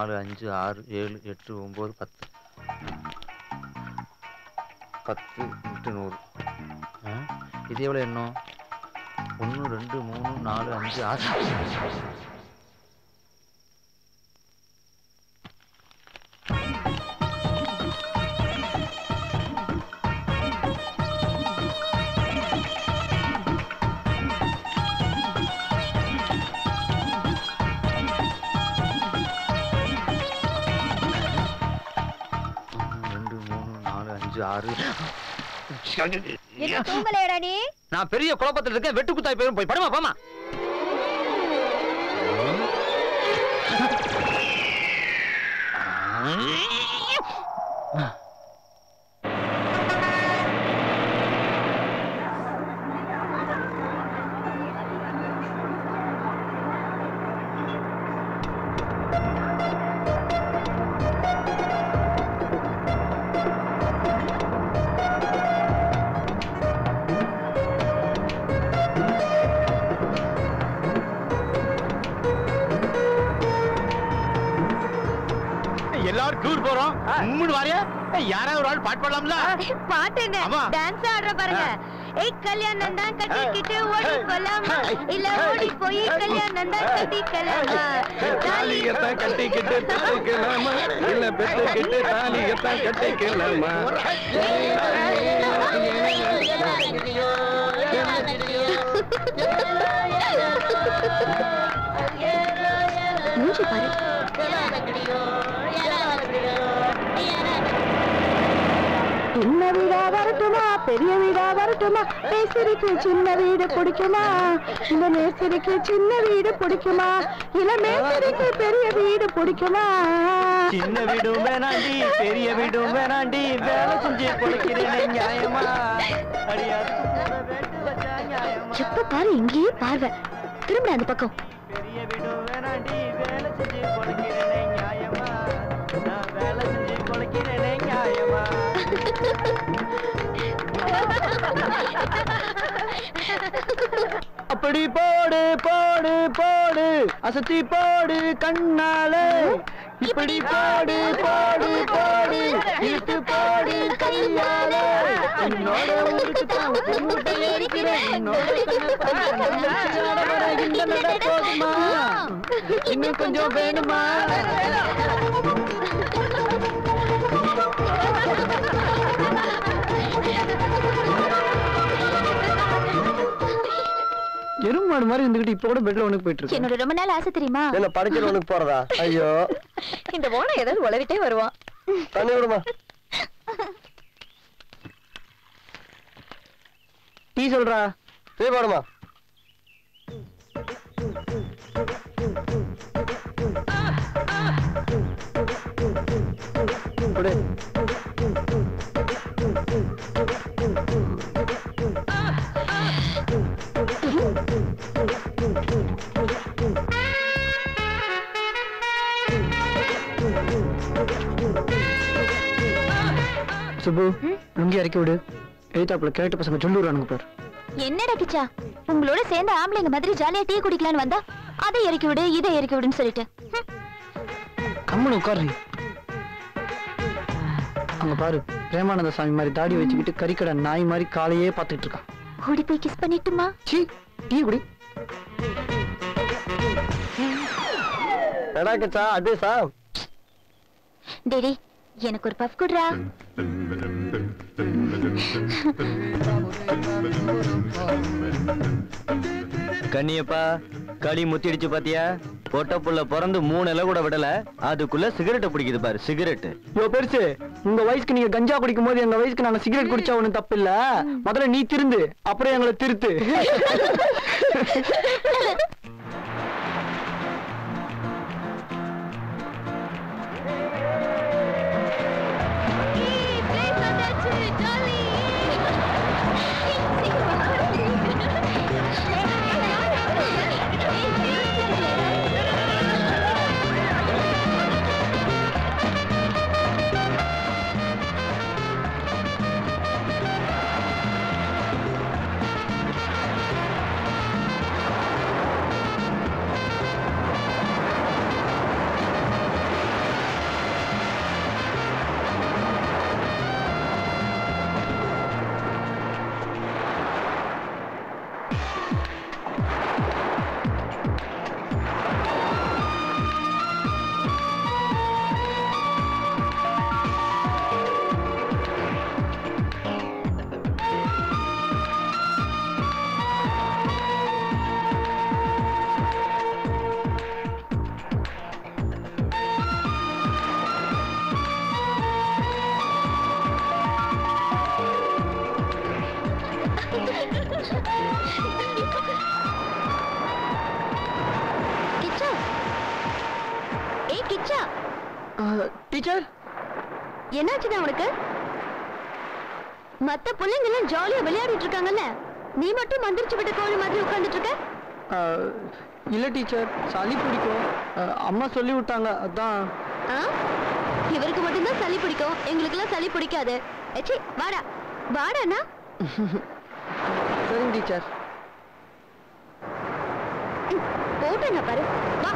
4 5 6 7 8 9 10 10 × 100. இது எவ்வளோ எண்ணம்? 1 2 3 4 5 6. நான் பெரிய குழப்பத்தில் இருக்கேன். வெட்டு குத்தாய் போயிரும். போய் படுமா போமா. டூர் போறோம். மும்முடு வாரியா யாராவது ஒரு ஆள் பாட்டு பாடலாம்ல? பாட்டு என்ன, டான்ஸ் ஆடுற பாருங்க. ஏய் கல்யாணம் தான் கட்டிக்கிட்டு ஓடி போலாமா, இல்ல ஓடி போய் கல்யாணம் தான் கட்டிக்கலாமா? தாலியத்தான் கட்டிக்கிட்டு கட்டிக்கலாமா, இல்ல பெத்துக்கிட்டு தாலியத்தான் கட்டிக்கலாமா? மூஞ்சி பாரு. சின்ன வீடா வரட்டுமா பெரிய வீடா வரட்டுமா, மேஸ்திரிக்கு சின்ன வீடு பிடிக்குமா, இந்த மேஸ்திரிக்கு சின்ன வீடு பிடிக்குமா, இல்ல மேஸ்திரிக்கு பெரிய வீடு பிடிக்குமா? சின்ன வீடும் வேணாண்டி பெரிய வீடும் வேணாண்டி, வேலை செஞ்சு பொழைக்கிறேன் நியாயமா? எப்ப பாரு இங்கேயே பார்வை, திரும்ப அந்த பக்கம். பெரிய வீடும் வேணாண்டி வேலை செஞ்சு பொழைக்கிறேன் நியாயமா, நான் வேலை செஞ்சு பொழைக்கிறேன் நியாயமா? அப்படி போடு போடு போடு அசத்தி போடு கண்ணாலே, இப்படி போடு போடு போடு இழுத்து போடு கையாலே, என்னோட ஊருக்கு தான் முட்டை இருக்கிறேன், என்னோட போதுமா, இன்னும் கொஞ்சம் வேணுமா? எருமாடு மாதிரி இருந்துகிட்டு இப்ப கூட பெட்ல உனக்கு போயிட்டு இருக்கு. என்னோட ரொம்ப நாள் ஆசை தெரியுமா? என்ன படிக்கிற உனக்கு போறதா? ஐயோ இந்த போன ஏதாவது உளறிட்டே வருவான். தண்ணி விடுமா. டீ சொல்றா. டீ போடுமா. குடு. சுப்பு லுங்கி இறக்கி விடு. எழுத்தாப்புல கேட்டு பசங்க சொல்லுறானுங்க பாரு. என்னடா கிச்சா, உங்களோட சேர்ந்த ஆம்பளைங்க மாதிரி ஜாலியா டீ குடிக்கலான்னு வந்தா அதை இறக்கி விடு இதை இறக்கி விடுன்னு சொல்லிட்டு கம்முன்னு உட்காரு. அங்க பாரு பிரேமானந்த சாமி மாதிரி தாடி வச்சுக்கிட்டு கறிக்கடை நாய் மாதிரி காலையே பார்த்துட்டு இருக்கான். ஓடி போய் கிஸ் பண்ணிட்டுமா? சீ டீ குடி. எடா கச்சா அதேசா. டேடி எனக்கு ஒரு பஃப் குடுறா. கண்ணியப்பா களி முத்திடுச்சு பாத்தியா? பொட்ட புள்ள பிறந்து 3 இலை கூட விடல, அதுக்குள்ள சிகரெட்டை பிடிக்குது பாரு. சிகரெட் யோ பெருசு, உங்க வயசுக்கு நீங்க கஞ்சா குடிக்கும் போது எங்க வயசுக்கு நாங்க சிகரெட் குடிச்சா ஒண்ணும் தப்பு இல்ல. முதல்ல நீ திருந்து அப்புறம் எங்களை திருத்து. டீச்சர் என்னாச்சுடா உனக்கு? மத்த பிள்ளைங்க எல்லாம் ஜாலியா விளையாடிட்டு இருக்காங்கல்ல, நீ மட்டும் மந்திரிச்சு விட்ட கோழி மாதிரி உட்கார்ந்துட்டு இருக்க. இல்ல டீச்சர், சளி பிடிக்கும். அம்மா சொல்லி விட்டாங்க, அதான். இவருக்கு மட்டும்தான் சளி பிடிக்கும், எங்களுக்கெல்லாம் சளி பிடிக்காது. ஏச்சி வாடா வாடாண்ணா. சரிங்க டீச்சர். போட்டேண்ணா பாரு, வா.